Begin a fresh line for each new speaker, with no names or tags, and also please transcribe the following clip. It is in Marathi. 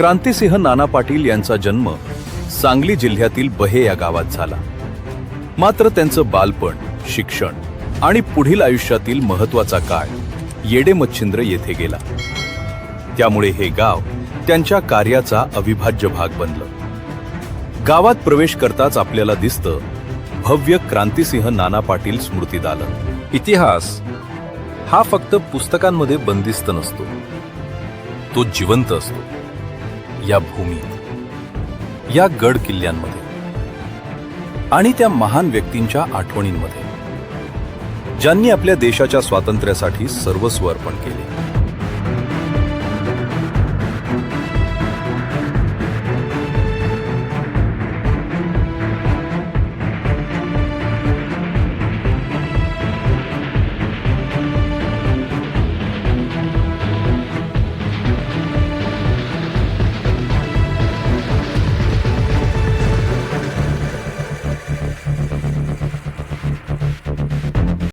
क्रांतिसिंह नाना पाटील यांचा जन्म सांगली जिल्ह्यातील बहे या गावात झाला. मात्र त्यांचं बालपण, शिक्षण आणि पुढील आयुष्यातील महत्त्वाचा काळ येडेमच्छिंद्र येथे गेला. त्यामुळे हे गाव त्यांच्या कार्याचा अविभाज्य भाग बनलं. गावात प्रवेश करताच आपल्याला दिसतं भव्य क्रांतिसिंह नाना पाटील स्मृतिदालन. इतिहास हा फक्त पुस्तकांमध्ये बंदिस्त नसतो, तो जिवंत असतो. या भूमीत, या गड किल्ल्यांमध्ये आणि त्या महान व्यक्तींच्या आठवणींमध्ये, ज्यांनी आपल्या देशाच्या स्वातंत्र्यासाठी सर्वस्व अर्पण केले.